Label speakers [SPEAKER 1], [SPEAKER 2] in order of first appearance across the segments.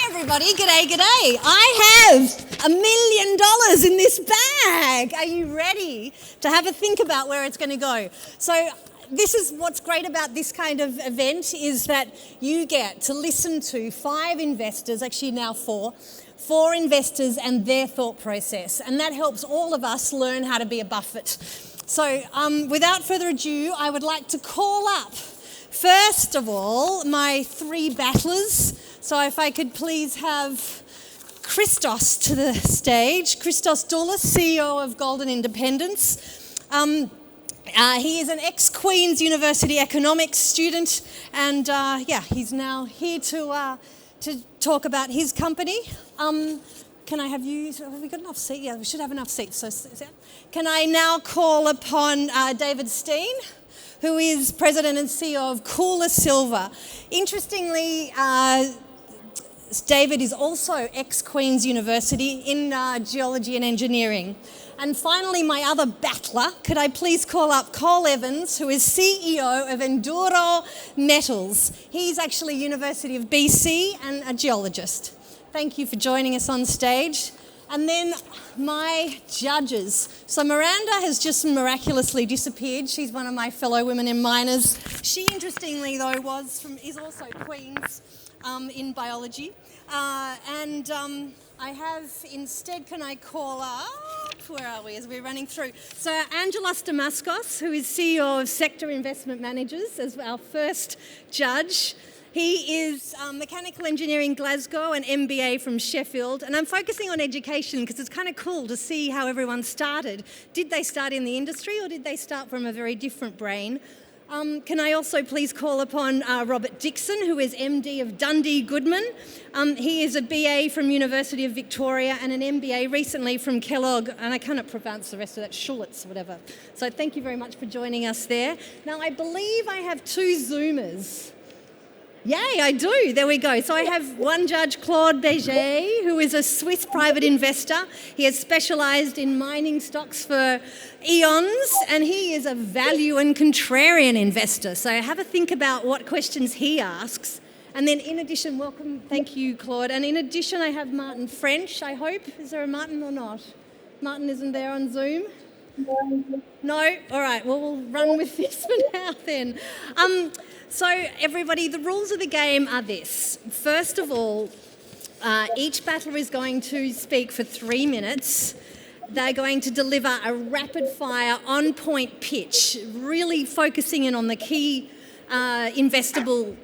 [SPEAKER 1] everybody, g'day. I have $1 million in this bag. Are you ready to have a think about where it's going to go? So this is what's great about this kind of event is that you get to listen to 5 investors, actually now 4 investors and their thought process. And that helps all of us learn how to be a Buffett. So without further ado, I would like to call up, first of all, my 3 battlers. So if I could please have Christos to the stage. Christos Doulis, CEO of Golden Independence. He is an ex-Queen's University economics student, and he's now here to talk about his company. Can I have you, have we got enough seats? Yeah, we should have enough seats. So can I now call upon David Stein, who is President and CEO of Cooler Silver. Interestingly, David is also ex-Queen's University in geology and engineering. And finally, my other battler, could I please call up Cole Evans, who is CEO of Enduro Metals. He's actually University of BC and a geologist. Thank you for joining us on stage. And then my judges. So Miranda has just miraculously disappeared. She's one of my fellow women in miners. She, interestingly though, is also Queen's in biology. I have instead, can I call up, where are we as we're running through? So Angelos Damaskos, who is CEO of Sector Investment Managers, as our first judge. He is mechanical engineering Glasgow and MBA from Sheffield. And I'm focusing on education because it's kind of cool to see how everyone started. Did they start in the industry or did they start from a very different brain? Can I also please call upon Robert Dixon, who is MD of Dundee Goodman. He is a BA from University of Victoria and an MBA recently from Kellogg, and I cannot pronounce the rest of that, Schulitz, whatever. So thank you very much for joining us there. Now, I believe I have 2 Zoomers. Yay, I do. There we go. So I have one judge, Claude Bejet, who is a Swiss private investor. He has specialised in mining stocks for eons, and he is a value and contrarian investor. So have a think about what questions he asks. And then in addition, welcome, thank you, Claude. And in addition, I have Martin French, I hope. Is there a Martin or not? Martin isn't there on Zoom? No? All right, well, we'll run with this for now then. So everybody, the rules of the game are this. First of all, each battler is going to speak for 3 minutes. They're going to deliver a rapid-fire, on-point pitch, really focusing in on the key investable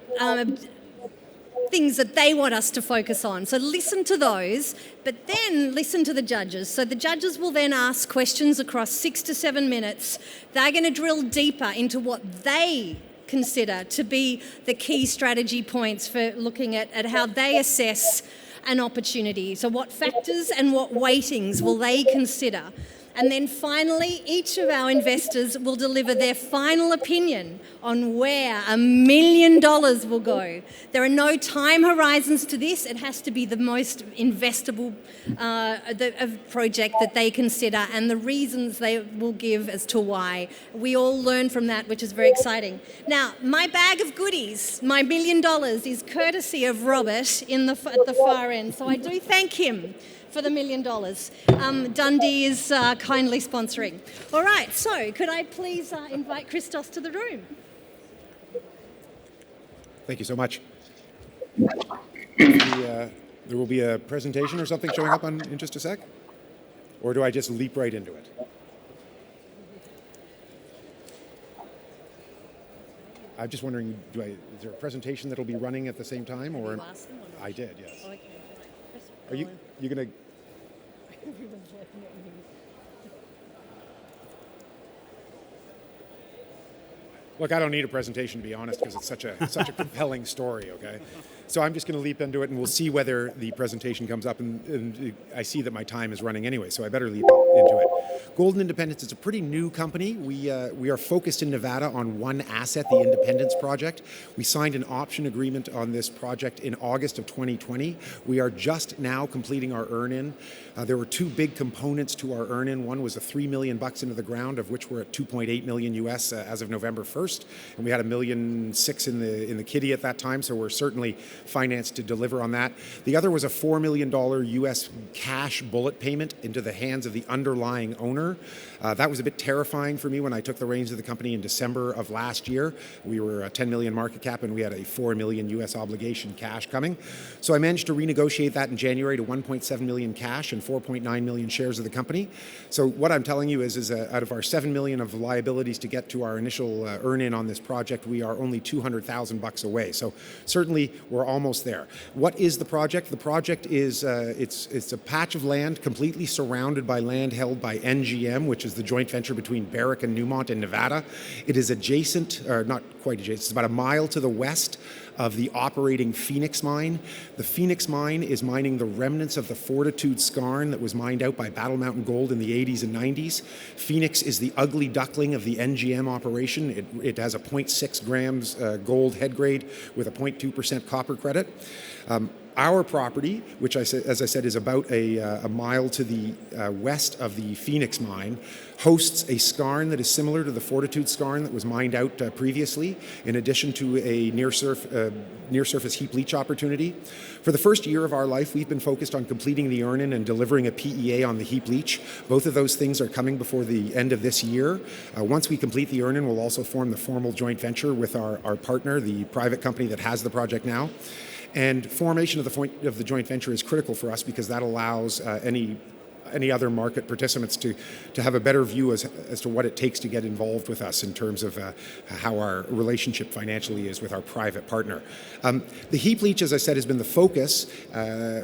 [SPEAKER 1] things that they want us to focus on. So listen to those, but then listen to the judges. So the judges will then ask questions across 6 to 7 minutes. They're going to drill deeper into what they consider to be the key strategy points for looking at how they assess an opportunity. So what factors and what weightings will they consider? And then finally, each of our investors will deliver their final opinion on where $1 million will go. There are no time horizons to this. It has to be the most investable project that they consider and the reasons they will give as to why. We all learn from that, which is very exciting. Now, my bag of goodies, my $1 million, is courtesy of Robert at the far end. So I do thank him for the $1 million. Dundee is kindly sponsoring. All right, so could I please invite Christos to the room?
[SPEAKER 2] Thank you so much. There will be a presentation or something showing up in just a sec? Or do I just leap right into it? I'm just wondering, is there a presentation that'll be running at the same time? Or I did, yes. Oh, okay. Are you going to... Look, I don't need a presentation, to be honest, because it's such a compelling story, okay? So I'm just going to leap into it, and we'll see whether the presentation comes up, and I see that my time is running anyway, so I better leap into it. Golden Independence is a pretty new company. We are focused in Nevada on one asset, the Independence Project. We signed an option agreement on this project in August of 2020. We are just now completing our earn-in. There were 2 big components to our earn-in. One was $3 million into the ground, of which we're at $2.8 million US as of November 1st. first, and we had $1.6 million in the kitty at that time, so we're certainly financed to deliver on that. The other was a $4 million US cash bullet payment into the hands of the underlying owner. That was a bit terrifying for me when I took the reins of the company in December of last year. We were a 10 million market cap and we had a 4 million US obligation cash coming. So I managed to renegotiate that in January to 1.7 million cash and 4.9 million shares of the company. So what I'm telling you is out of our 7 million of liabilities to get to our initial earn-in on this project, we are only $200,000 away. So certainly we're almost there. What is the project? The project is it's a patch of land completely surrounded by land held by NGM, which is the joint venture between Barrick and Newmont in Nevada. It is adjacent, or not quite adjacent, it's about a mile to the west of the operating Phoenix mine. The Phoenix mine is mining the remnants of the Fortitude skarn that was mined out by Battle Mountain Gold in the 80s and 90s. Phoenix is the ugly duckling of the NGM operation. It has a 0.6 grams gold head grade with a 0.2% copper credit. Our property, which as I said, is about a mile to the west of the Phoenix mine, hosts a skarn that is similar to the Fortitude skarn that was mined out previously, in addition to a near-surface heap leach opportunity. For the first year of our life, we've been focused on completing the earn-in and delivering a PEA on the heap leach. Both of those things are coming before the end of this year. Once we complete the earn-in, we'll also form the formal joint venture with our partner, the private company that has the project now. And formation of the joint venture is critical for us because that allows any other market participants to have a better view as to what it takes to get involved with us in terms of how our relationship financially is with our private partner. The heap leach, as I said, has been the focus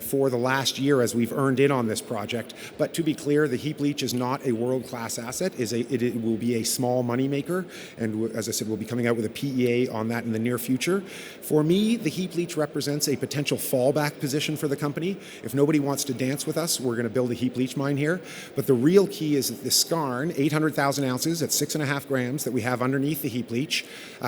[SPEAKER 2] for the last year as we've earned in on this project. But to be clear, the heap leach is not a world-class asset. It will be a small moneymaker. And as I said, we'll be coming out with a PEA on that in the near future. For me, the heap leach represents a potential fallback position for the company. If nobody wants to dance with us, we're going to build a heap leach mine here. But the real key is that the skarn, 800,000 ounces at 6.5 grams that we have underneath the heap leach,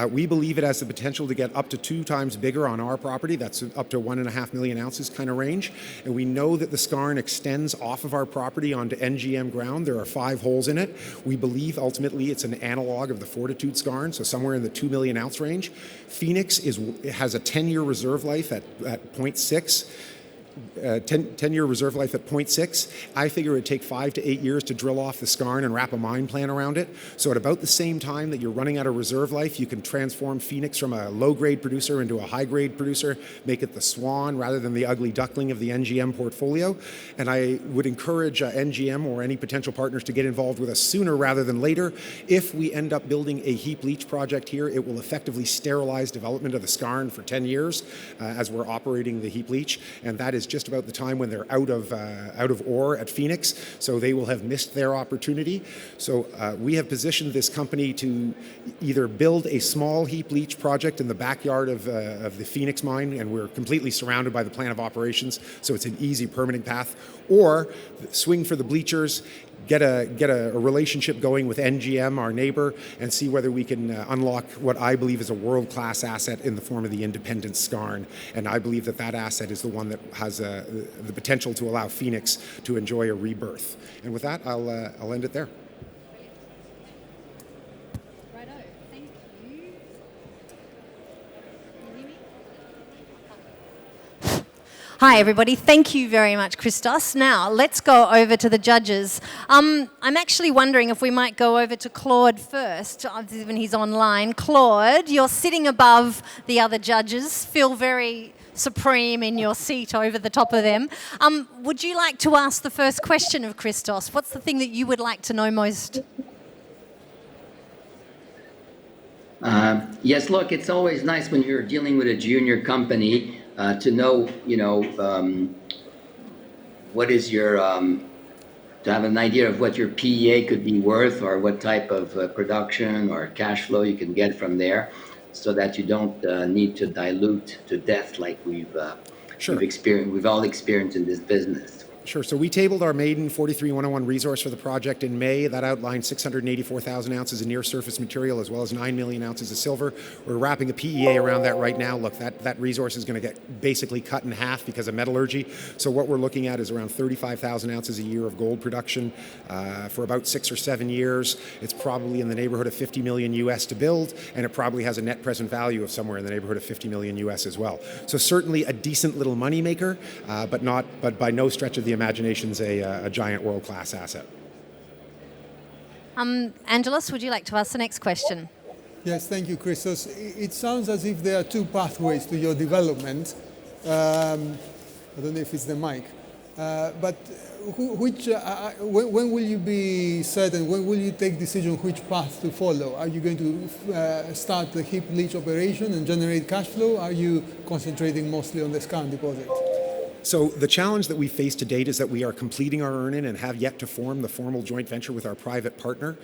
[SPEAKER 2] we believe it has the potential to get up to 2 times bigger on our property. That's up to 1.5 million ounces kind of range. And we know that the skarn extends off of our property onto NGM ground. There are 5 holes in it. We believe ultimately it's an analog of the Fortitude skarn, so somewhere in the 2 million ounce range. Phoenix has a 10-year reserve life at 0.6. 10-year reserve life at 0.6. I figure it would take 5 to 8 years to drill off the skarn and wrap a mine plan around it. So at about the same time that you're running out of reserve life, you can transform Phoenix from a low-grade producer into a high-grade producer, make it the swan rather than the ugly duckling of the NGM portfolio. And I would encourage NGM or any potential partners to get involved with us sooner rather than later. If we end up building a heap leach project here, it will effectively sterilize development of the skarn for 10 years as we're operating the heap leach. And that is just about the time when they're out of ore at Phoenix, so they will have missed their opportunity. So we have positioned this company to either build a small heap leach project in the backyard of the Phoenix mine, and we're completely surrounded by the plan of operations, so it's an easy permitting path, or swing for the bleachers, get a relationship going with NGM, our neighbor, and see whether we can unlock what I believe is a world-class asset in the form of the Independence skarn. And I believe that asset is the one that has the potential to allow Phoenix to enjoy a rebirth. And with that, I'll end it there.
[SPEAKER 1] Righto, thank you. Can you hear me? Hi, everybody. Thank you very much, Christos. Now, let's go over to the judges. I'm actually wondering if we might go over to Claude first, given he's online. Claude, you're sitting above the other judges. Feel very supreme in your seat over the top of them. Would you like to ask the first question of Christos? What's the thing that you would like to know most?
[SPEAKER 3] Yes, look, it's always nice when you're dealing with a junior company to know, what is your, to have an idea of what your PEA could be worth or what type of production or cash flow you can get from there so that you don't need to dilute to death like we've all experienced in this business.
[SPEAKER 2] Sure. So we tabled our maiden 43-101 resource for the project in May. That outlined 684,000 ounces of near-surface material as well as 9 million ounces of silver. We're wrapping a PEA around that right now. Look, that resource is going to get basically cut in half because of metallurgy. So what we're looking at is around 35,000 ounces a year of gold production for about 6 or 7 years. It's probably in the neighborhood of 50 million US to build, and it probably has a net present value of somewhere in the neighborhood of 50 million US as well. So certainly a decent little moneymaker, but by no stretch of the imagination's a giant world-class asset.
[SPEAKER 1] Angelos, would you like to ask the next question?
[SPEAKER 4] Yes, thank you, Christos. It sounds as if there are two pathways to your development. I don't know if it's the mic, but when will you be certain? When will you take decision which path to follow? Are you going to start the heap leach operation and generate cash flow? Are you concentrating mostly on the skarn deposit?
[SPEAKER 2] So the challenge that we face to date is that we are completing our earn-in and have yet to form the formal joint venture with our private partner,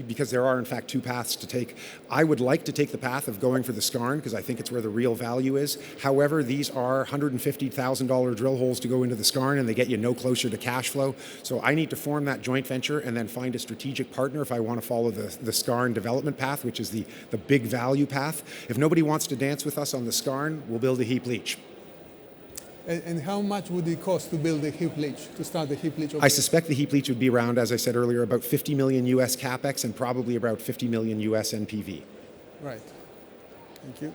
[SPEAKER 2] because there are in fact two paths to take. I would like to take the path of going for the skarn because I think it's where the real value is. However, these are $150,000 drill holes to go into the skarn, and they get you no closer to cash flow. So I need to form that joint venture and then find a strategic partner if I want to follow the skarn development path, which is the big value path. If nobody wants to dance with us on the skarn, we'll build a heap leach.
[SPEAKER 4] And how much would it cost to build a heap leach, to start the heap leach operation?
[SPEAKER 2] I suspect the heap leach would be around, as I said earlier, about 50 million US capex and probably about 50 million US NPV.
[SPEAKER 4] Right. Thank you.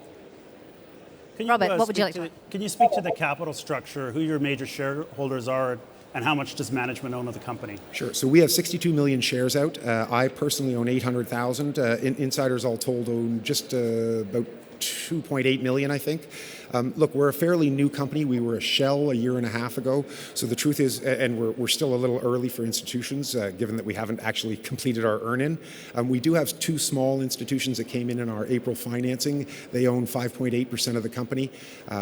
[SPEAKER 1] Robert, what would you like to?
[SPEAKER 5] Can you speak to the capital structure, who your major shareholders are, and how much does management own of the company?
[SPEAKER 2] Sure. So we have 62 million shares out. I personally own 800,000. Insiders all told own just about 2.8 million, I think. Look, we're a fairly new company. We were a shell a year and a half ago. So the truth is, and we're still a little early for institutions, given that we haven't actually completed our earn-in. We do have two small institutions that came in our April financing. They own 5.8% of the company.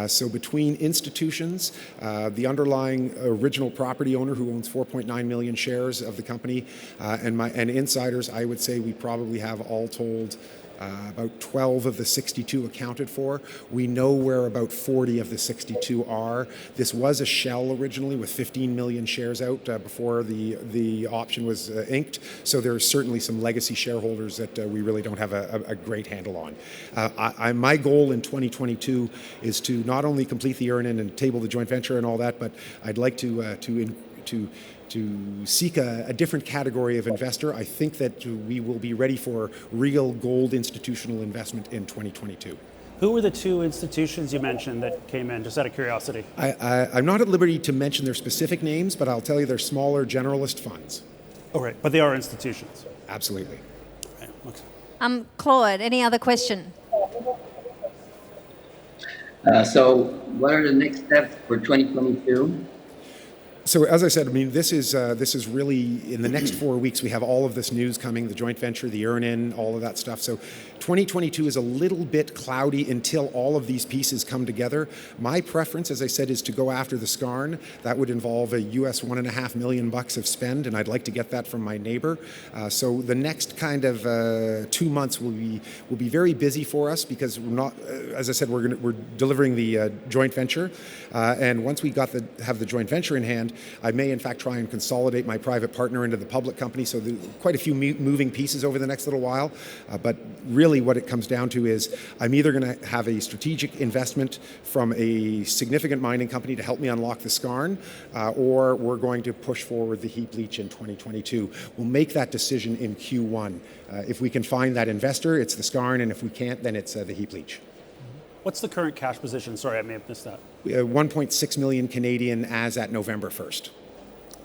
[SPEAKER 2] So between institutions, the underlying original property owner who owns 4.9 million shares of the company, and insiders, I would say we probably have all told about 12 of the 62 accounted for. We know where about 40 of the 62 are. This was a shell originally with 15 million shares out before the option was inked. So there are certainly some legacy shareholders that we really don't have a great handle on. My goal in 2022 is to not only complete the earn-in and table the joint venture and all that, but I'd like to seek a different category of investor. I think that we will be ready for real gold institutional investment in 2022.
[SPEAKER 5] Who were the two institutions you mentioned that came in, just out of curiosity?
[SPEAKER 2] I'm not at liberty to mention their specific names, but I'll tell you they're smaller generalist funds.
[SPEAKER 5] Oh, right, but they are institutions.
[SPEAKER 2] Absolutely.
[SPEAKER 5] Right. Okay.
[SPEAKER 1] Claude, any other question?
[SPEAKER 3] So what are the next steps for 2022?
[SPEAKER 2] So as I said, I mean, this is really, in the next 4 weeks, we have all of this news coming, the joint venture, the earn-in, all of that stuff. So 2022 is a little bit cloudy until all of these pieces come together. My preference, as I said, is to go after the skarn. That would involve a US $1.5 million of spend, and I'd like to get that from my neighbor. So the next kind of 2 months will be very busy for us because we're not, as I said, we're delivering the joint venture, and once we have the joint venture in hand, I may in fact try and consolidate my private partner into the public company. So there's quite a few moving pieces over the next little while. But really what it comes down to is I'm either going to have a strategic investment from a significant mining company to help me unlock the skarn, or we're going to push forward the heap leach in 2022. We'll make that decision in Q1. If we can find that investor, it's the skarn, and if we can't, then it's the heap leach.
[SPEAKER 5] What's the current cash position? Sorry, I may have missed that.
[SPEAKER 2] 1.6 million Canadian as at November 1st.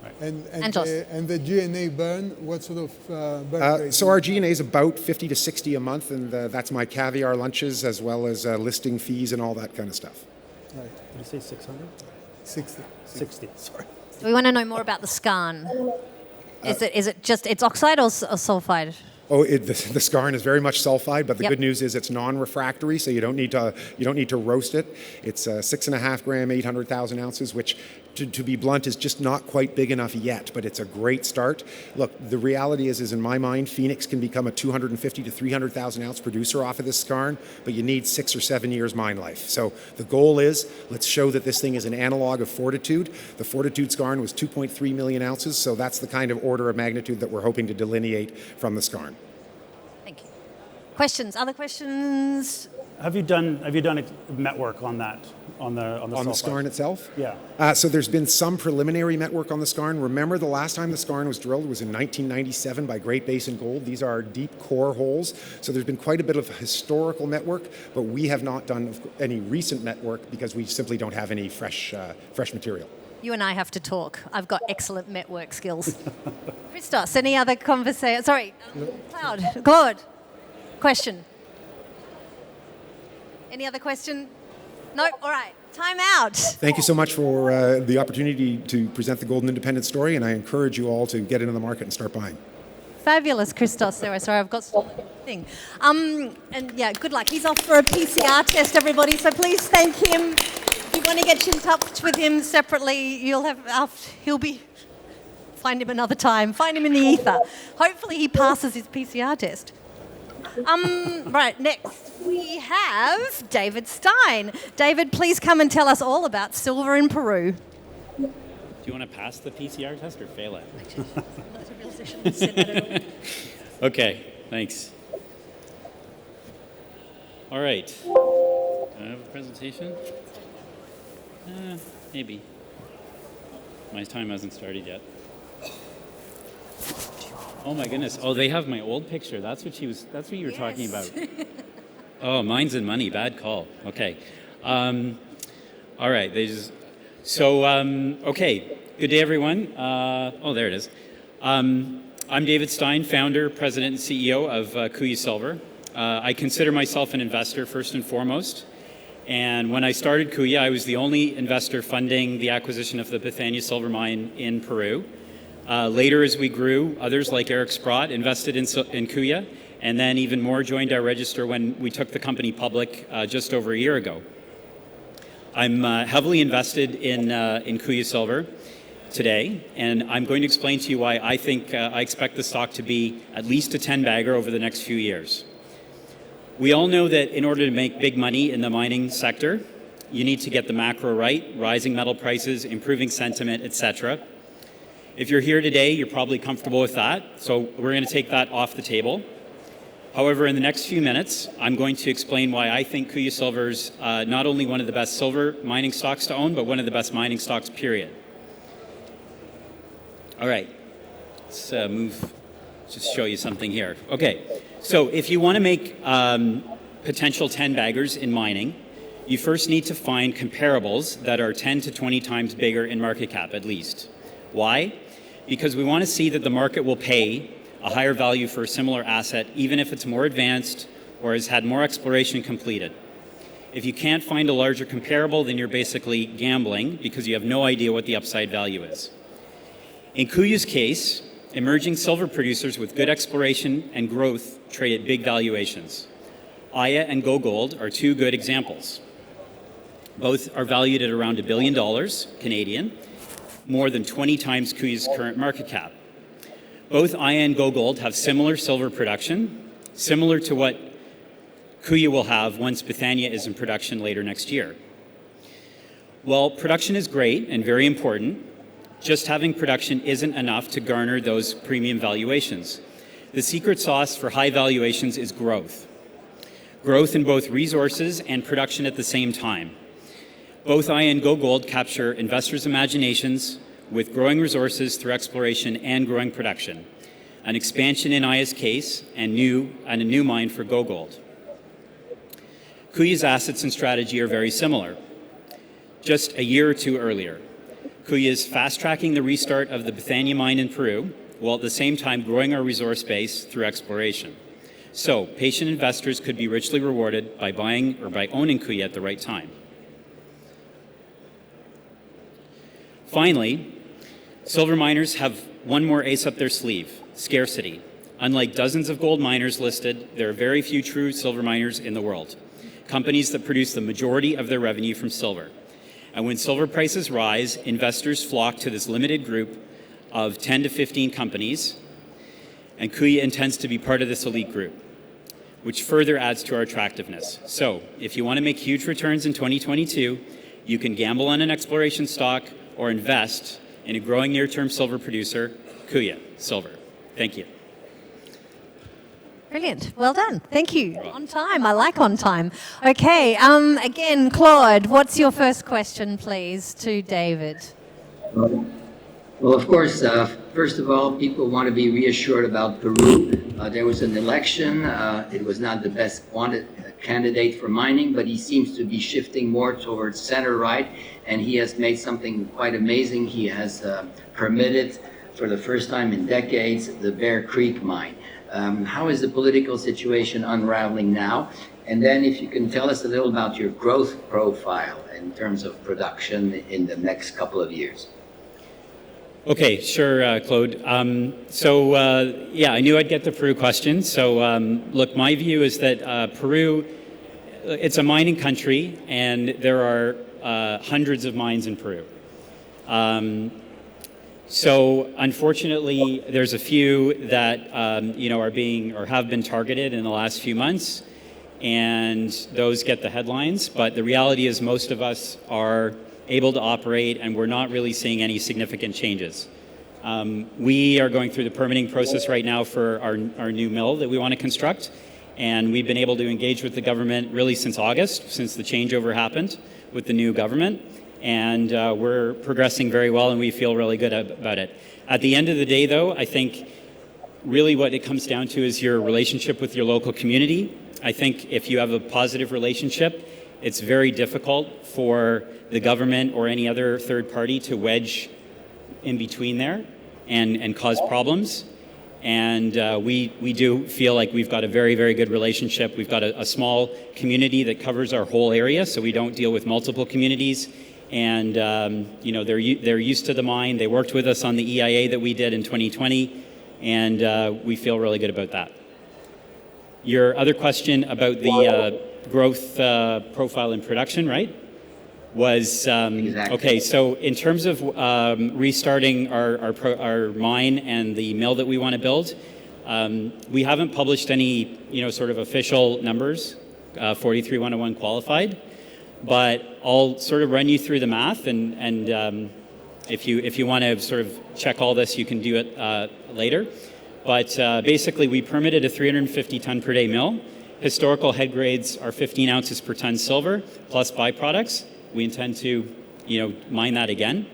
[SPEAKER 5] Right.
[SPEAKER 4] And the G&A burn, what sort of burn rate?
[SPEAKER 2] So our G&A is about 50 to 60 a month, and that's my caviar lunches as well as listing fees and all that kind of stuff.
[SPEAKER 4] Right.
[SPEAKER 5] Did you say 600?
[SPEAKER 4] 60.
[SPEAKER 5] 60, sorry.
[SPEAKER 1] Do we want to know more about the skarn? Is it just, it's oxide or sulfide?
[SPEAKER 2] Oh, the skarn is very much sulfide, but the good news is it's non-refractory, so you don't need to roast it. It's 6.5 gram, 800,000 ounces, which to be blunt, is just not quite big enough yet, but it's a great start. Look, the reality is in my mind, Phoenix can become a 250 to 300,000 ounce producer off of this skarn, but you need 6 or 7 years mine life. So the goal is, let's show that this thing is an analog of Fortitude. The Fortitude skarn was 2.3 million ounces, so that's the kind of order of magnitude that we're hoping to delineate from the skarn.
[SPEAKER 1] Thank you. Questions? Other questions?
[SPEAKER 5] Have you done a met work on that, on the
[SPEAKER 2] skarn itself?
[SPEAKER 5] Yeah.
[SPEAKER 2] So there's been some preliminary met work on the skarn. Remember, the last time the skarn was drilled was in 1997 by Great Basin Gold. These are deep core holes. So there's been quite a bit of historical met work, but we have not done any recent met work because we simply don't have any fresh material.
[SPEAKER 1] You and I have to talk. I've got excellent network skills. Christos, any other conversation? Sorry, Claude, question. Any other question? No? All right. Time out.
[SPEAKER 2] Thank you so much for the opportunity to present the Golden Independent story, and I encourage you all to get into the market and start buying.
[SPEAKER 1] Fabulous, Christos. Sorry, I've got a thing. And yeah, good luck. He's off for a PCR test, everybody, so please thank him. If you want to get in touch with him separately, find him another time. Find him in the ether. Hopefully he passes his PCR test. Right, next we have David Stein. David, please come and tell us all about silver in Peru.
[SPEAKER 6] Do you want to pass the PCR test or fail it?
[SPEAKER 1] That's a real session.
[SPEAKER 6] Okay, thanks. All right. Do I have a presentation? Maybe. My time hasn't started yet. Oh my goodness. Oh, they have my old picture. That's what you were talking about. Oh, mine's and money. Bad call. Okay. All right. Okay. Good day, everyone. There it is. I'm David Stein, founder, president, and CEO of Kuya Silver. I consider myself an investor first and foremost. And when I started Kuya, I was the only investor funding the acquisition of the Bethania silver mine in Peru. Later, as we grew, others like Eric Sprott invested in Kuya, and then even more joined our register when we took the company public just over a year ago. I'm heavily invested in Kuya Silver today, and I'm going to explain to you why I think I expect the stock to be at least a 10-bagger over the next few years. We all know that in order to make big money in the mining sector, you need to get the macro right, rising metal prices, improving sentiment, etc. If you're here today, you're probably comfortable with that, so we're going to take that off the table. However, in the next few minutes, I'm going to explain why I think Kuya Silver's not only one of the best silver mining stocks to own, but one of the best mining stocks, period. All right, let's just show you something here. Okay, so if you want to make potential 10-baggers in mining, you first need to find comparables that are 10 to 20 times bigger in market cap, at least. Why? Because we want to see that the market will pay a higher value for a similar asset, even if it's more advanced or has had more exploration completed. If you can't find a larger comparable, then you're basically gambling because you have no idea what the upside value is. In Kuya's case, emerging silver producers with good exploration and growth trade at big valuations. Aya and GoGold are two good examples. Both are valued at around $1 billion Canadian, more than 20 times Kuya's current market cap. Both Aya and GoGold have similar silver production, similar to what Kuya will have once Bethania is in production later next year. Well, production is great and very important. Just having production isn't enough to garner those premium valuations. The secret sauce for high valuations is growth. Growth in both resources and production at the same time. Both Aya and GoGold capture investors' imaginations with growing resources through exploration and growing production. An expansion in Aya's case and a new mine for GoGold. Kuya's assets and strategy are very similar. Just a year or two earlier, Kuya is fast-tracking the restart of the Bethania mine in Peru, while at the same time growing our resource base through exploration. So, patient investors could be richly rewarded by buying or by owning Kuya at the right time. Finally, silver miners have one more ace up their sleeve: scarcity. Unlike dozens of gold miners listed, there are very few true silver miners in the world, companies that produce the majority of their revenue from silver. And when silver prices rise, investors flock to this limited group of 10 to 15 companies, and Kuya intends to be part of this elite group, which further adds to our attractiveness. So if you want to make huge returns in 2022, you can gamble on an exploration stock or invest in a growing near-term silver producer, Kuya Silver. Thank you.
[SPEAKER 1] Brilliant. Well done. Thank you. On time. I like on time. Okay. Again, Claude, what's your first question, please, to David?
[SPEAKER 3] Well, of course, first of all, people want to be reassured about Peru. There was an election. It was not the best candidate for mining, but he seems to be shifting more towards center-right, and he has made something quite amazing. He has permitted, for the first time in decades, the Bear Creek mine. How is the political situation unraveling now? And then if you can tell us a little about your growth profile in terms of production in the next couple of years.
[SPEAKER 6] Okay, sure, Claude. Yeah, I knew I'd get the Peru question. So look, my view is that Peru, it's a mining country, and there are hundreds of mines in Peru. So unfortunately, there's a few that are being or have been targeted in the last few months, and those get the headlines. But the reality is most of us are able to operate, and we're not really seeing any significant changes. We are going through the permitting process right now for our new mill that we want to construct, and we've been able to engage with the government really since August, since the changeover happened with the new government. And we're progressing very well, and we feel really good about it. At the end of the day, though, I think really what it comes down to is your relationship with your local community. I think if you have a positive relationship, it's very difficult for the government or any other third party to wedge in between there and cause problems. And we do feel like we've got a very, very good relationship. We've got a small community that covers our whole area, so we don't deal with multiple communities. And they're used to the mine. They worked with us on the EIA that we did in 2020, and we feel really good about that. Your other question about the growth profile in production, right? Was
[SPEAKER 3] Exactly.
[SPEAKER 6] Okay. So in terms of restarting our mine and the mill that we want to build, we haven't published any sort of official numbers, 43-101 qualified. But I'll sort of run you through the math, and if you want to sort of check all this, you can do it later. But basically, we permitted a 350 ton per day mill. Historical head grades are 15 ounces per ton silver plus byproducts. We intend to, mine that again.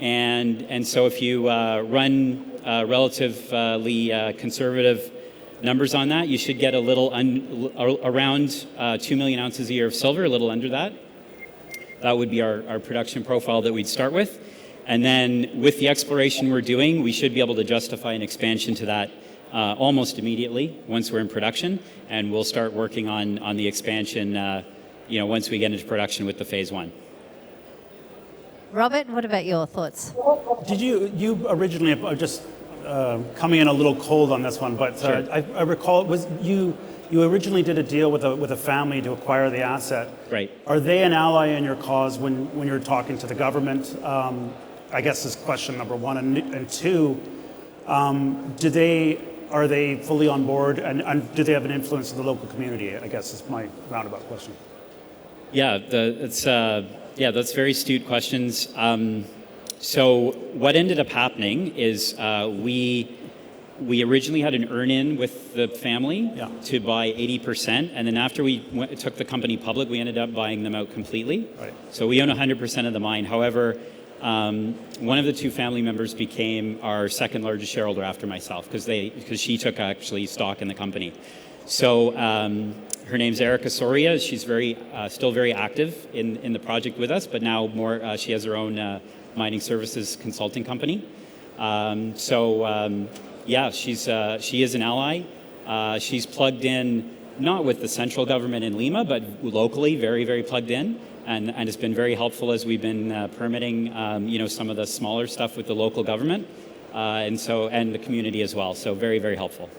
[SPEAKER 6] And so if you run relatively conservative numbers on that, you should get a little around 2 million ounces a year of silver, a little under that. That would be our production profile that we'd start with. And then with the exploration we're doing, we should be able to justify an expansion to that almost immediately once we're in production. And we'll start working on the expansion once we get into production with the phase one.
[SPEAKER 1] Robert, what about your thoughts?
[SPEAKER 5] Did you originally, just coming in a little cold on this one, but
[SPEAKER 6] Sure.
[SPEAKER 5] I recall it was you originally did a deal with a family to acquire the asset.
[SPEAKER 6] Right.
[SPEAKER 5] Are they an ally in your cause when you're talking to the government? I guess is question number one. And two, are they fully on board, and do they have an influence in the local community? I guess is my roundabout question.
[SPEAKER 6] Yeah, that's very astute questions. So what ended up happening is we originally had an earn-in with the family to buy 80%, and then after we took the company public, we ended up buying them out completely.
[SPEAKER 5] Right.
[SPEAKER 6] So we own 100% of the mine. However, one of the two family members became our second largest shareholder after myself because she took actually stock in the company. So her name's Erica Soria. She's still very active in the project with us, but now more she has her own mining services consulting company. She is an ally. She's plugged in, not with the central government in Lima, but locally, very, very plugged in, and it's been very helpful as we've been permitting, some of the smaller stuff with the local government, and the community as well. So very, very helpful.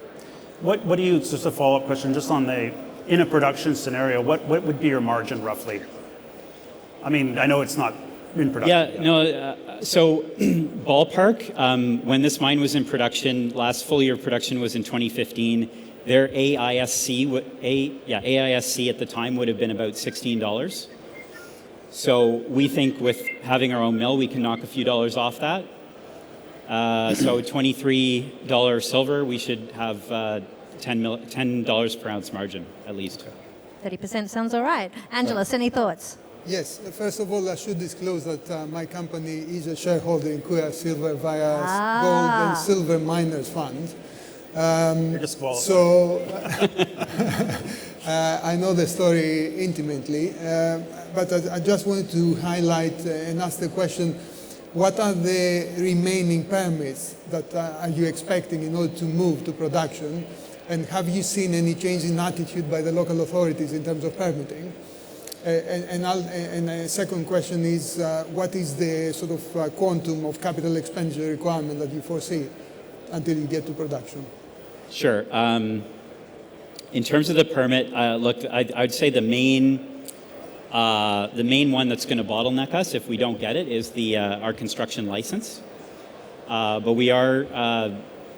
[SPEAKER 5] What do you, just a follow-up question, just on in a production scenario, what would be your margin roughly? I mean, I know it's not in production.
[SPEAKER 6] Yeah, no, so ballpark, when this mine was in production, last full year of production was in 2015. Their AISC at the time would have been about $16. So we think with having our own mill, we can knock a few dollars off that. So $23 silver, we should have $10 per ounce margin at least.
[SPEAKER 1] 30% sounds all right. Angelos, any thoughts?
[SPEAKER 4] Yes, first of all, I should disclose that my company is a shareholder in Kuya Silver via Gold and Silver Miners Fund.
[SPEAKER 5] You're disqualified.
[SPEAKER 4] So I know the story intimately, but I just wanted to highlight and ask the question, what are the remaining permits that are you expecting in order to move to production? And have you seen any change in attitude by the local authorities in terms of permitting? And a second question is, what is the sort of quantum of capital expenditure requirement that you foresee until you get to production?
[SPEAKER 6] Sure. In terms of the permit, look, I'd say the main one that's going to bottleneck us if we don't get it is our construction license. But we are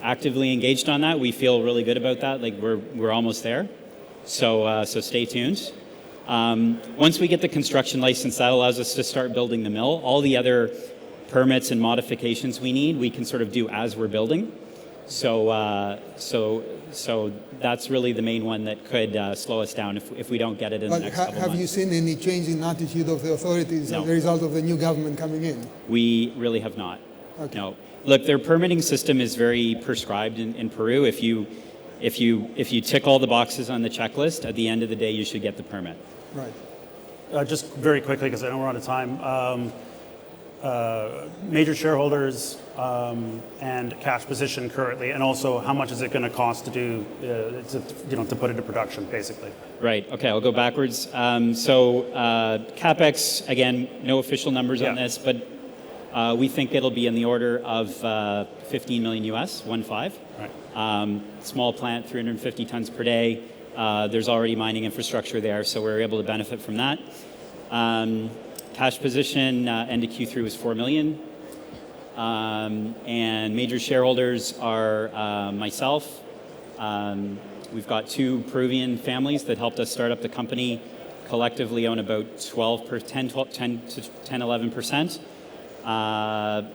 [SPEAKER 6] actively engaged on that. We feel really good about that. Like we're almost there. So stay tuned. Once we get the construction license, that allows us to start building the mill. All the other permits and modifications we need, we can sort of do as we're building. So that's really the main one that could slow us down if we don't get it in the next couple months.
[SPEAKER 4] Have you seen any change in attitude of the authorities as a result of the new government coming in?
[SPEAKER 6] We really have not.
[SPEAKER 4] Okay.
[SPEAKER 6] No. Look, their permitting system is very prescribed in Peru. If you tick all the boxes on the checklist, at the end of the day, you should get the permit.
[SPEAKER 4] Right.
[SPEAKER 5] Just very quickly, because I know we're out of time. Major shareholders and cash position currently, and also how much is it going to cost to do, to put into production, basically.
[SPEAKER 6] Right. Okay. I'll go backwards. CapEx, again, no official numbers on this, but we think it'll be in the order of $15 million US, 15.
[SPEAKER 5] Right.
[SPEAKER 6] Small plant, 350 tons per day. There's already mining infrastructure there, so we're able to benefit from that. Cash position end of Q3 was $4 million. And major shareholders are myself. We've got two Peruvian families that helped us start up the company. Collectively own about 10 to 11%.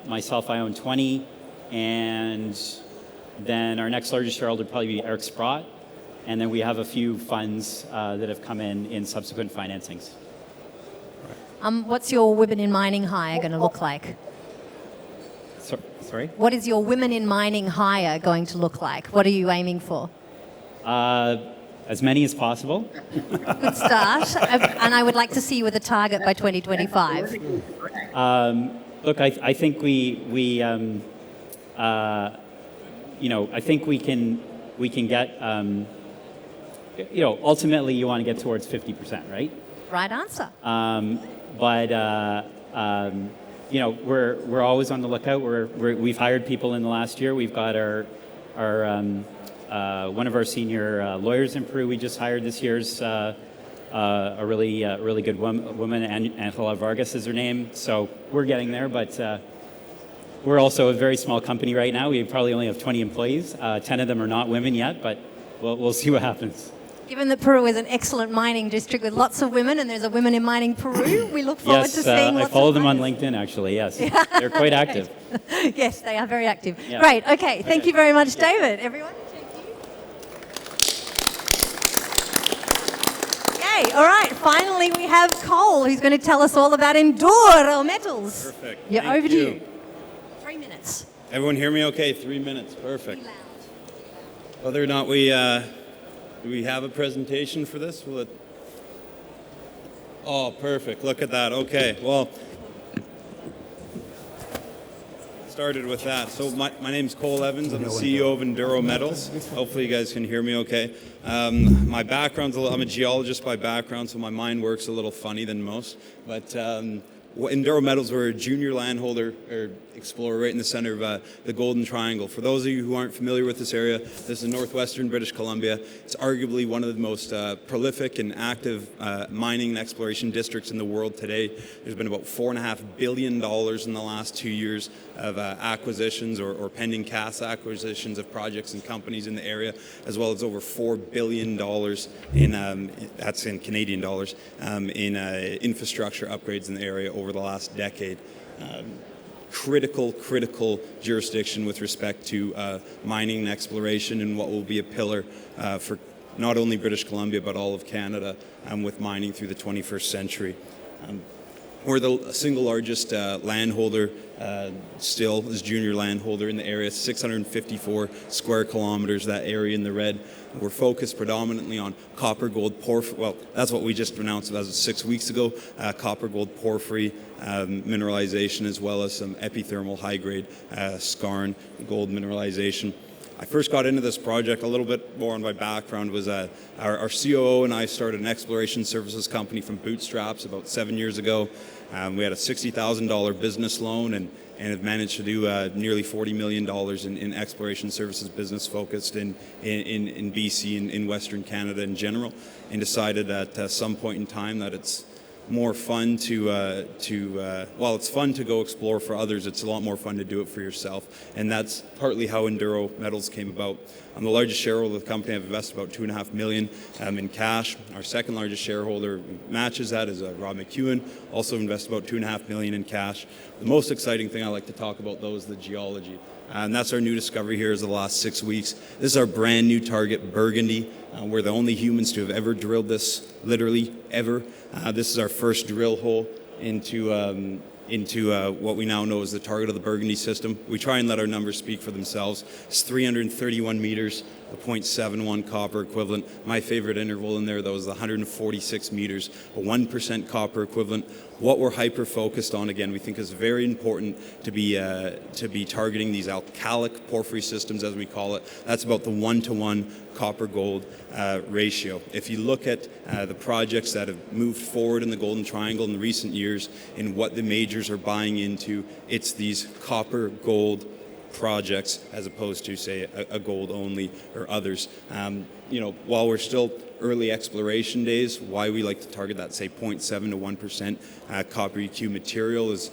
[SPEAKER 6] Myself, I own 20. And then our next largest shareholder would probably be Eric Sprott. And then we have a few funds that have come in subsequent financings.
[SPEAKER 1] What's your women in mining hire going to look like?
[SPEAKER 6] Sorry?
[SPEAKER 1] What is your women in mining hire going to look like? What are you aiming for?
[SPEAKER 6] As many as possible.
[SPEAKER 1] Good start. And I would like to see you with a target by 2025.
[SPEAKER 6] Look, I think I think we can get, ultimately you want to get towards 50%, right?
[SPEAKER 1] Right answer.
[SPEAKER 6] We're always on the lookout. We've hired people in the last year. We've got our one of our senior lawyers in Peru we just hired this year's a really good woman, Angela Vargas is her name. So we're getting there, but we're also a very small company right now. We probably only have 20 employees. 10 of them are not women yet, but we'll see what happens.
[SPEAKER 1] Given that Peru is an excellent mining district with lots of women, and there's a Women in Mining Peru, we look forward to seeing lots of
[SPEAKER 6] I follow them on
[SPEAKER 1] miners.
[SPEAKER 6] LinkedIn, actually, yes. They're quite active.
[SPEAKER 1] Yes, they are very active.
[SPEAKER 6] Yeah.
[SPEAKER 1] Great, okay. Thank you very much, David. Everyone, thank you. Yay, all right. Finally, we have Cole, who's going to tell us all about Enduro metals.
[SPEAKER 7] Perfect.
[SPEAKER 1] Yeah,
[SPEAKER 7] Thank
[SPEAKER 1] over to
[SPEAKER 7] you.
[SPEAKER 1] you. 3 minutes.
[SPEAKER 7] Everyone hear me okay? 3 minutes. Perfect. Whether or not do we have a presentation for this? Will it? Oh, perfect. Look at that. Okay. Well, started with that. So my name's Cole Evans. I'm the CEO of Enduro Metals. Hopefully you guys can hear me okay. My background's I'm a geologist by background, so my mind works a little funny than most. But Enduro Metals, we're a junior landholder, or explorer right in the center of the Golden Triangle. For those of you who aren't familiar with this area, this is northwestern British Columbia. It's arguably one of the most prolific and active mining and exploration districts in the world today. There's been about $4.5 billion in the last 2 years of acquisitions or pending CAS acquisitions of projects and companies in the area, as well as over $4 billion in, that's in Canadian dollars, in infrastructure upgrades in the area over the last decade. Critical jurisdiction with respect to mining and exploration, and what will be a pillar for not only British Columbia but all of Canada with mining through the 21st century. We're the single largest landholder, still as junior landholder in the area, 654 square kilometers, that area in the red. We're focused predominantly on copper, gold, porphyry. Well, that's what we just announced as of 6 weeks ago, copper, gold, porphyry mineralization, as well as some epithermal high-grade skarn gold mineralization. I first got into this project, a little bit more on my background, was our COO and I started an exploration services company from bootstraps about 7 years ago. We had a $60,000 business loan and have managed to do nearly $40 million in exploration services business focused in BC and in Western Canada in general, and decided at some point in time that it's more fun while it's fun to go explore for others, it's a lot more fun to do it for yourself. And that's partly how Enduro Metals came about. I'm the largest shareholder of the company. I've invested about $2.5 million in cash. Our second largest shareholder matches that is Rob McEwen, also invested about $2.5 million in cash. The most exciting thing I like to talk about, though, is the geology. And that's our new discovery here is the last 6 weeks. This is our brand new target, Burgundy. We're the only humans to have ever drilled this, literally ever. This is our first drill hole into what we now know as the target of the Burgundy system. We try and let our numbers speak for themselves. It's 331 meters, a 0.71 copper equivalent. My favorite interval in there, though, is the 146 meters, a 1% copper equivalent. What we're hyper-focused on, again, we think is very important to be targeting these alkalic porphyry systems, as we call it. That's about the 1-to-1 copper-gold ratio. If you look at the projects that have moved forward in the Golden Triangle in the recent years and what the majors are buying into, it's these copper-gold projects as opposed to, say, a gold only or others. While we're still early exploration days, why we like to target that, say, 0.7 to 1% copper EQ material is,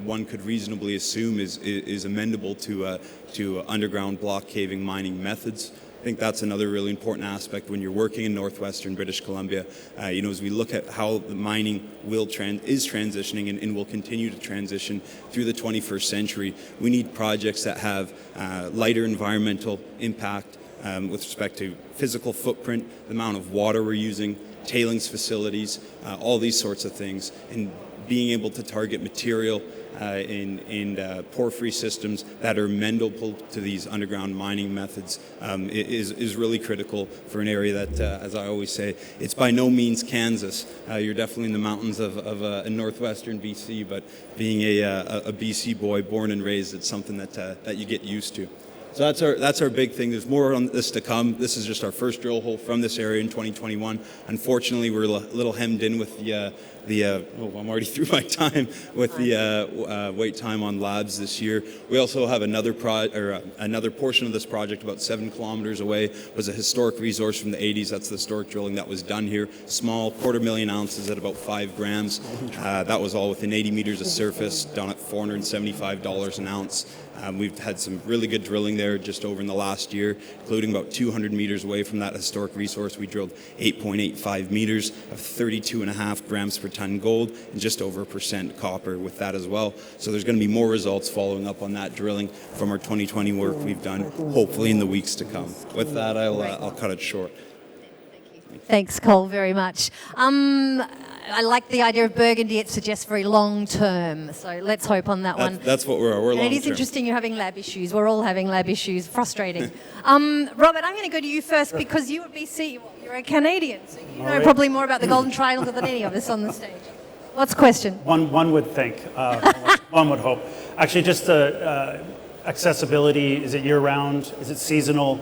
[SPEAKER 7] one could reasonably assume is amenable to underground block caving mining methods. I think that's another really important aspect when you're working in northwestern British Columbia. As we look at how the mining is transitioning and will continue to transition through the 21st century, we need projects that have lighter environmental impact with respect to physical footprint, the amount of water we're using, tailings facilities, all these sorts of things, and being able to target material in porphyry systems that are amenable to these underground mining methods is really critical for an area that, as I always say, it's by no means Kansas. You're definitely in the mountains of northwestern BC, but being a BC boy born and raised, it's something that you get used to. So that's our big thing. There's more on this to come. This is just our first drill hole from this area in 2021. Unfortunately, we're a little hemmed in with I'm already through my time with the wait time on labs this year. We also have another portion of this project about 7 kilometers away was a historic resource from the 80s. That's the historic drilling that was done here. Small, 250,000 ounces at about 5 grams. That was all within 80 meters of surface, done at $475 an ounce. We've had some really good drilling there just over in the last year, including about 200 meters away from that historic resource. We drilled 8.85 meters of 32.5 grams per ton gold and just over 1% copper with that as well. So there's going to be more results following up on that drilling from our 2020 work we've done, hopefully in the weeks to come. With that, I'll cut it short.
[SPEAKER 1] Thanks, Cole, very much. I like the idea of Burgundy. It suggests very long term. So let's hope on that one.
[SPEAKER 7] That's what we're long term.
[SPEAKER 1] It is interesting you're having lab issues. We're all having lab issues. Frustrating. Robert, I'm going to go to you first because you at BC, you're a Canadian, so you know probably more about the Golden Triangle than any of us on the stage. What's the question?
[SPEAKER 5] One would think, one would hope. Actually, just accessibility, is it year-round? Is it seasonal?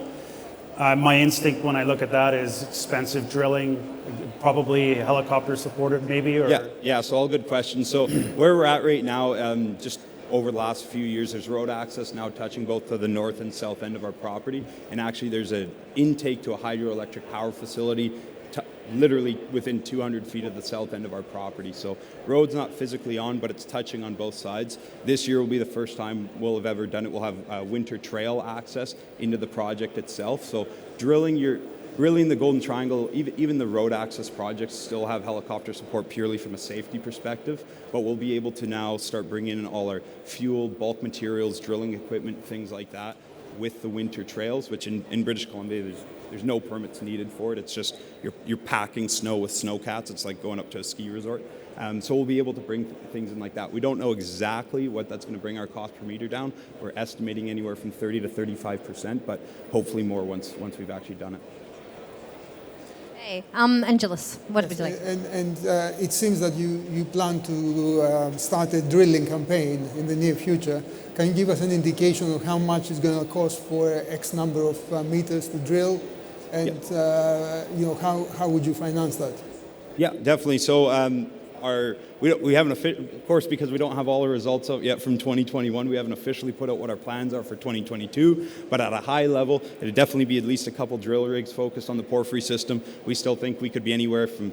[SPEAKER 5] My instinct when I look at that is expensive drilling, probably helicopter supported maybe? Or?
[SPEAKER 7] Yeah, so all good questions. So where we're at right now, just over the last few years, there's road access now touching both to the north and south end of our property. And actually there's an intake to a hydroelectric power facility literally within 200 feet of the south end of our property. So road's not physically on, but it's touching on both sides. This year will be the first time we'll have ever done it. We'll have winter trail access into the project itself. So drilling really in the Golden Triangle, even the road access projects still have helicopter support purely from a safety perspective, but we'll be able to now start bringing in all our fuel, bulk materials, drilling equipment, things like that with the winter trails, which in British Columbia, there's no permits needed for it. It's just you're packing snow with snowcats. It's like going up to a ski resort. So we'll be able to bring things in like that. We don't know exactly what that's going to bring our cost per meter down. We're estimating anywhere from 30 to 35%, but hopefully more once we've actually done it.
[SPEAKER 1] Hey, Angelos, what would you like?
[SPEAKER 4] And it seems that you plan to start a drilling campaign in the near future. Can you give us an indication of how much it's going to cost for X number of meters to drill? And how would you finance that?
[SPEAKER 7] Yeah, definitely. So we haven't, of course, because we don't have all the results out yet from 2021, we haven't officially put out what our plans are for 2022. But at a high level, it'd definitely be at least a couple drill rigs focused on the porphyry system. We still think we could be anywhere from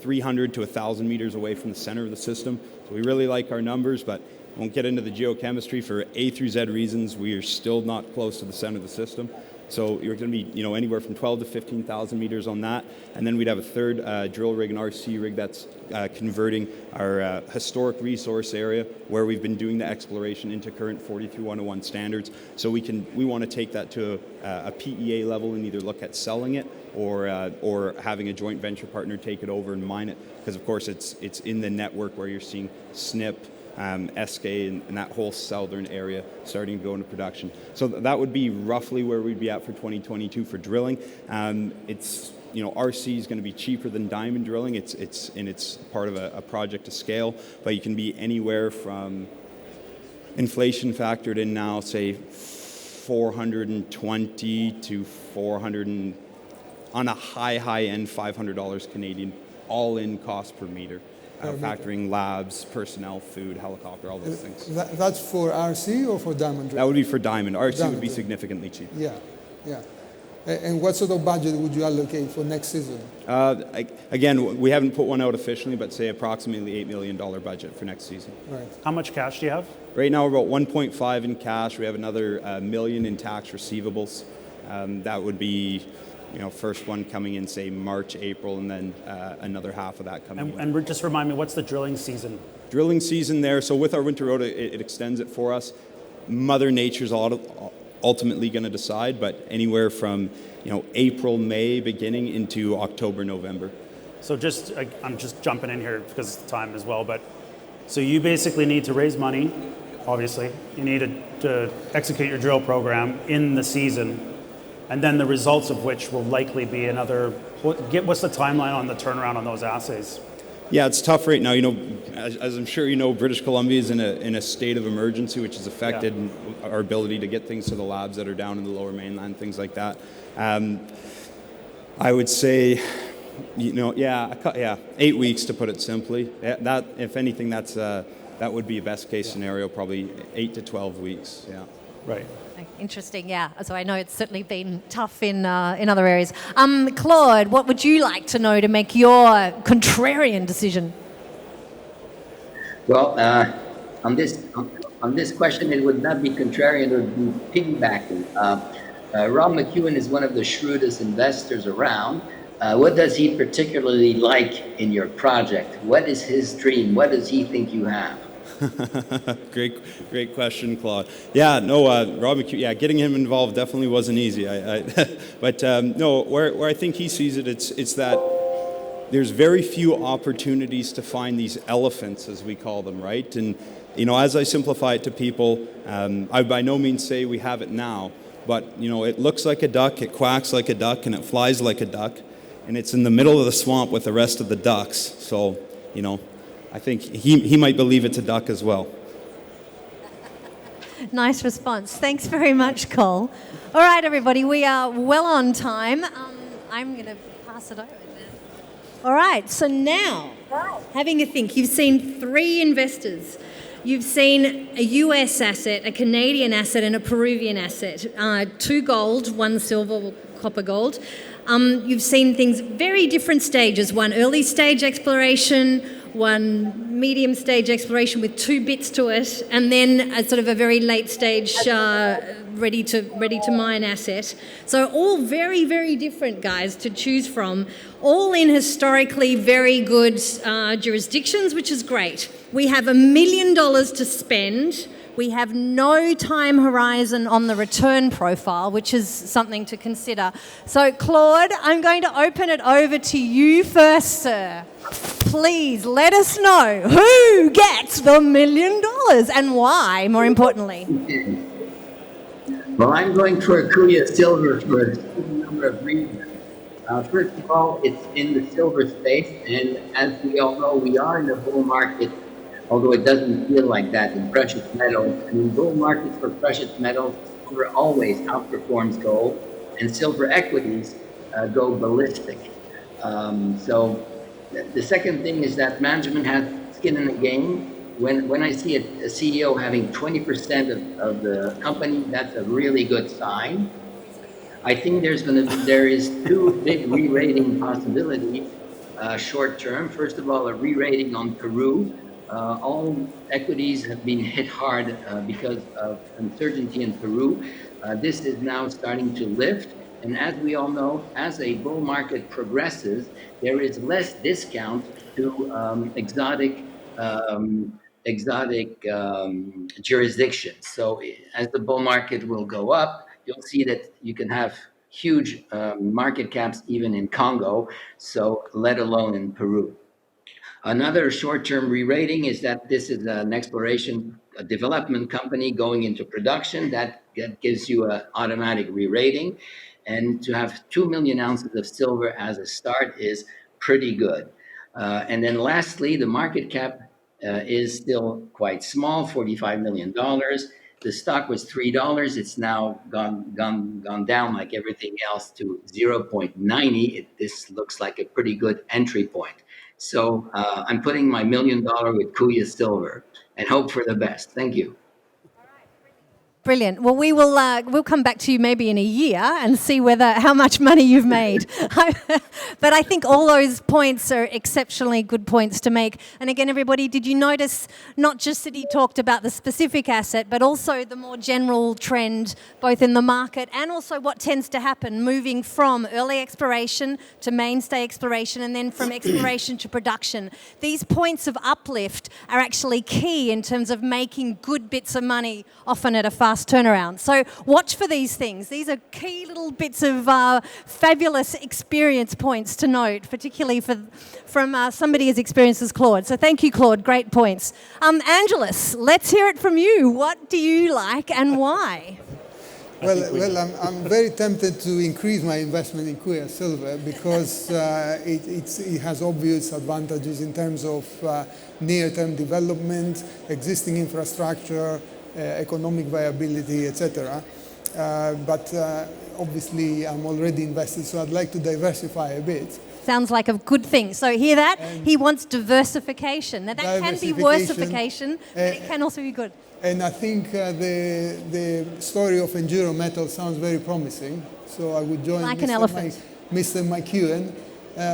[SPEAKER 7] 300 to 1,000 meters away from the center of the system. So we really like our numbers, but won't get into the geochemistry. For A through Z reasons, we are still not close to the center of the system. So you're going to be, anywhere from 12 to 15,000 meters on that, and then we'd have a third drill rig, an RC rig that's converting our historic resource area where we've been doing the exploration into current 43-101 standards. So we want to take that to a PEA level and either look at selling it or having a joint venture partner take it over and mine it, because of course it's in the network where you're seeing SNP. SK and that whole southern area starting to go into production. So that would be roughly where we'd be at for 2022 for drilling. It's RC is going to be cheaper than diamond drilling. It's part of a project to scale, but you can be anywhere from inflation factored in now, say 420 to 400 on a high end $500 Canadian all in cost per meter. Factoring labs, personnel, food, helicopter, all those things.
[SPEAKER 4] That's for RC or for diamond drilling?
[SPEAKER 7] That would be for diamond. RC
[SPEAKER 4] diamond
[SPEAKER 7] would be
[SPEAKER 4] drilling.
[SPEAKER 7] significantly cheaper.
[SPEAKER 4] Yeah. And what sort of budget would you allocate for next season?
[SPEAKER 7] Again, we haven't put one out officially, but say approximately $8 million budget for next season.
[SPEAKER 4] Right.
[SPEAKER 5] How much cash do you have?
[SPEAKER 7] Right now we're about 1.5 in cash. We have another million in tax receivables. That would be first one coming in, say, March, April, and then another half of that coming in.
[SPEAKER 5] And just remind me, what's the drilling season?
[SPEAKER 7] Drilling season there, so with our winter road, it extends it for us. Mother Nature's ultimately going to decide, but anywhere from, April, May, beginning into October, November.
[SPEAKER 5] So I'm just jumping in here because of time as well, but so you basically need to raise money, obviously. You need to execute your drill program in the season, and then the results of which will likely be another. What's the timeline on the turnaround on those assays?
[SPEAKER 7] Yeah, it's tough right now. As I'm sure you know, British Columbia is in a state of emergency, which has affected our ability to get things to the labs that are down in the Lower Mainland, things like that. I would say, 8 weeks to put it simply. That, if anything, that would be a best case scenario, probably 8 to 12 weeks. Yeah.
[SPEAKER 5] Right.
[SPEAKER 1] Interesting, yeah. So I know it's certainly been tough in other areas. Claude, what would you like to know to make your contrarian decision?
[SPEAKER 3] Well, on this question, it would not be contrarian, it would be piggybacking. Rob McEwen is one of the shrewdest investors around. What does he particularly like in your project? What is his dream? What does he think you have?
[SPEAKER 7] Great question, Claude. Yeah, no, Rob McEwen, getting him involved definitely wasn't easy. But where I think he sees it, it's that there's very few opportunities to find these elephants, as we call them, right? And as I simplify it to people, I by no means say we have it now, but it looks like a duck, it quacks like a duck, and it flies like a duck, and it's in the middle of the swamp with the rest of the ducks. So, I think he might believe it's a duck as well.
[SPEAKER 1] Nice response. Thanks very much, Cole. All right, everybody, we are well on time. I'm going to pass it over now. All right, so now, having a think, you've seen 3 investors. You've seen a US asset, a Canadian asset, and a Peruvian asset. 2 gold, 1 silver, copper gold. You've seen things very different stages. 1 early stage exploration, 1 medium stage exploration with 2 bits to it, and then a sort of a very late stage ready to mine asset. So all very, very different, guys, to choose from. All in historically very good jurisdictions, which is great. We have $1 million to spend. We have no time horizon on the return profile, which is something to consider. So, Claude, I'm going to open it over to you first, sir. Please let us know who gets the $1 million and why, more importantly.
[SPEAKER 3] Well, I'm going for a Kuya silver for a number of reasons. First of all, it's in the silver space, and as we all know, we are in a bull market, although it doesn't feel like that in precious metals. And in bull markets for precious metals, silver always outperforms gold, and silver equities go ballistic. So the second thing is that management has skin in the game. When I see a CEO having 20% of the company, that's a really good sign. I think there is 2 big re-rating possibilities short term. First of all, a re-rating on Peru. All equities have been hit hard because of uncertainty in Peru. This is now starting to lift. And as we all know, as a bull market progresses, there is less discount to exotic jurisdictions. So as the bull market will go up, you'll see that you can have huge market caps even in Congo, so let alone in Peru. Another short-term re-rating is that this is an exploration, a development company going into production. That gives you an automatic re-rating. And to have 2 million ounces of silver as a start is pretty good. And then lastly, the market cap is still quite small, $45 million. The stock was $3. It's now gone down like everything else to 0.90. This looks like a pretty good entry point. So I'm putting my $1 million with Kuya silver and hope for the best. Thank you.
[SPEAKER 1] Brilliant. Well, we'll come back to you maybe in a year and see how much money you've made. But I think all those points are exceptionally good points to make. And again, everybody, did you notice not just that he talked about the specific asset, but also the more general trend, both in the market and also what tends to happen, moving from early exploration to mainstay exploration and then from exploration to production. These points of uplift are actually key in terms of making good bits of money, often at a fast turnaround. So watch for these things. These are key little bits of fabulous experience points to note, particularly from somebody as experienced as Claude. So thank you, Claude. Great points. Angelos, let's hear it from you. What do you like and why?
[SPEAKER 4] Well, I'm very tempted to increase my investment in Kuya silver because it has obvious advantages in terms of near-term development, existing infrastructure, economic viability, etc. But obviously, I'm already invested, so I'd like to diversify a bit.
[SPEAKER 1] Sounds like a good thing. So hear that? He wants diversification. Now that can be worsification, but it can also be good.
[SPEAKER 4] And I think the story of Enduro metal sounds very promising. So I would join
[SPEAKER 1] like
[SPEAKER 4] Mr. McEwen.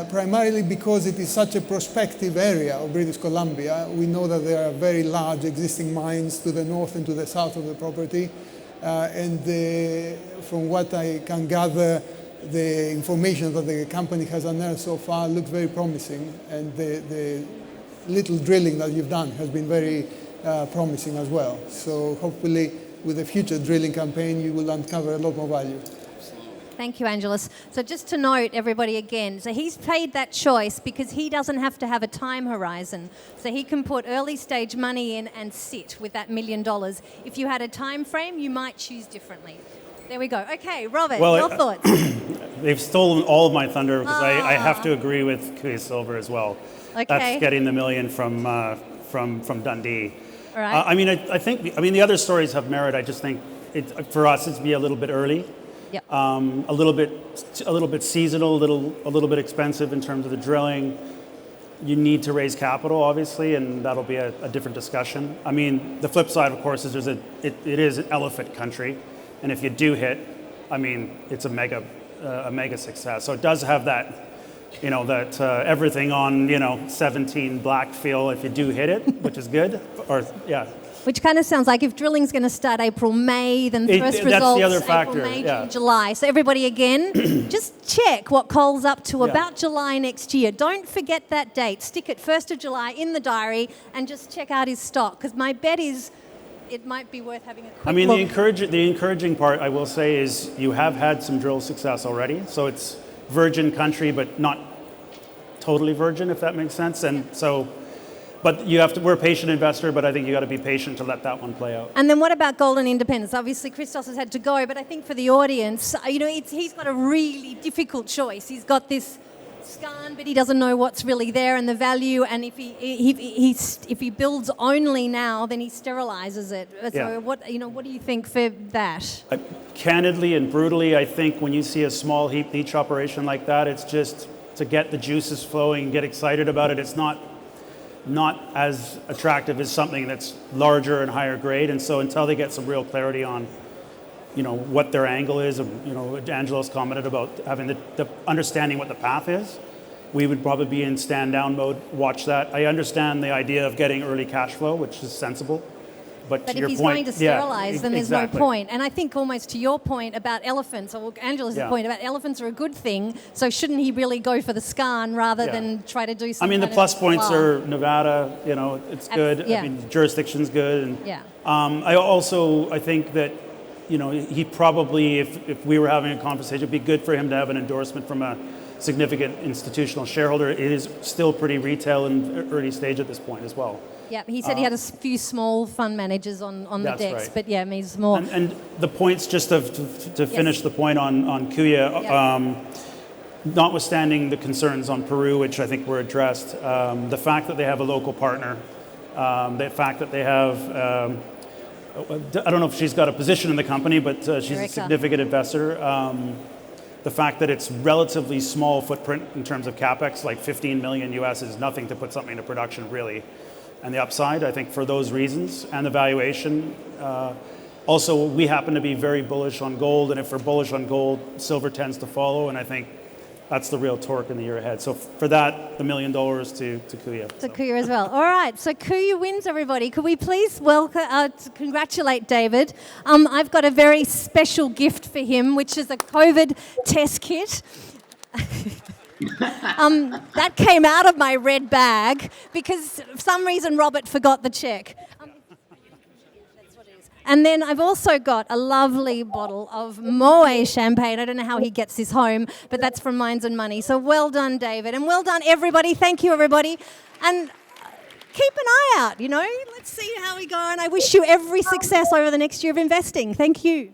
[SPEAKER 4] Primarily because it is such a prospective area of British Columbia. We know that there are very large existing mines to the north and to the south of the property. And from what I can gather, the information that the company has unearthed so far looks very promising. And the little drilling that you've done has been very promising as well. So hopefully with a future drilling campaign, you will uncover a lot more value.
[SPEAKER 1] Thank you, Angelos. So just to note, everybody, again, so he's paid that choice because he doesn't have to have a time horizon. So he can put early stage money in and sit with that $1 million. If you had a time frame, you might choose differently. There we go. Okay, Robert, your thoughts?
[SPEAKER 5] They've stolen all of my thunder because I have to agree with Kuya silver as well.
[SPEAKER 1] Okay.
[SPEAKER 5] That's getting the $1 million from Dundee.
[SPEAKER 1] All right.
[SPEAKER 5] I think the other stories have merit. I just think for us it'd be a little bit early.
[SPEAKER 1] Yep.
[SPEAKER 5] A little bit seasonal, a little bit expensive in terms of the drilling. you need to raise capital, obviously, and that'll be a different discussion. I mean, the flip side, of course, is it is an elephant country, and if you do hit, I mean, it's a mega success. So it does have that, everything on, 17 black feel if you do hit it, which is good.
[SPEAKER 1] Which kind of sounds like if drilling's going to start April, May, then the first
[SPEAKER 5] that's
[SPEAKER 1] results
[SPEAKER 5] the other factor,
[SPEAKER 1] April, May,
[SPEAKER 5] yeah.
[SPEAKER 1] June, July. So everybody again, just check what Coal's up to about July next year. Don't forget that date. Stick it 1st of July in the diary and just check out his stock. Because my bet is it might be worth having a quick look.
[SPEAKER 5] The encouraging part, I will say, is you have had some drill success already. So it's virgin country, but not totally virgin, if that makes sense. And so... But we're a patient investor, but I think you got to be patient to let that one play out.
[SPEAKER 1] And then what about Golden Independence? Obviously, Christos has had to go, but I think for the audience, he's got a really difficult choice. He's got this scan, but he doesn't know what's really there and the value. And if he builds only now, then he sterilizes it. So what do you think for that?
[SPEAKER 5] Candidly and brutally, I think when you see a small heap leach operation like that, it's just to get the juices flowing, get excited about it. It's not as attractive as something that's larger and higher grade. And so until they get some real clarity on, what their angle is, Angelos commented about having the understanding what the path is, we would probably be in stand down mode, watch that. I understand the idea of getting early cash flow, which is sensible. But to
[SPEAKER 1] if
[SPEAKER 5] your
[SPEAKER 1] he's
[SPEAKER 5] point,
[SPEAKER 1] going to sterilize, then there's
[SPEAKER 5] exactly.
[SPEAKER 1] no point. And I think almost to your point about elephants, or Angelos' point about elephants are a good thing, so shouldn't he really go for the scan rather than try to do something?
[SPEAKER 5] I mean, the plus points are Nevada, it's good.
[SPEAKER 1] Yeah.
[SPEAKER 5] I mean, jurisdiction's good. And,
[SPEAKER 1] yeah.
[SPEAKER 5] I think that, he probably, if we were having a conversation, it'd be good for him to have an endorsement from a significant institutional shareholder. It is still pretty retail and early stage at this point as well.
[SPEAKER 1] Yeah, he said he had a few small fund managers on the decks,
[SPEAKER 5] right.
[SPEAKER 1] but he's more.
[SPEAKER 5] And the points, just to finish the point on Kuya, notwithstanding the concerns on Peru, which I think were addressed, the fact that they have a local partner, the fact that they have, I don't know if she's got a position in the company, but she's a significant investor. The fact that it's relatively small footprint in terms of capex, like 15 million US is nothing to put something into production, really. And the upside, I think, for those reasons, and the valuation. Also, we happen to be very bullish on gold, and if we're bullish on gold, silver tends to follow, and I think that's the real torque in the year ahead. So for that, the $1 million to Kuya.
[SPEAKER 1] To Kuya as well. All right, so Kuya wins, everybody. Could we please congratulate David? I've got a very special gift for him, which is a COVID test kit. That came out of my red bag because for some reason Robert forgot the check. That's what it is. And then I've also got a lovely bottle of Moët champagne. I don't know how he gets this home, but that's from Mines and Money. So well done, David, and well done, everybody. Thank you, everybody. And keep an eye out, let's see how we go. And I wish you every success over the next year of investing. Thank you.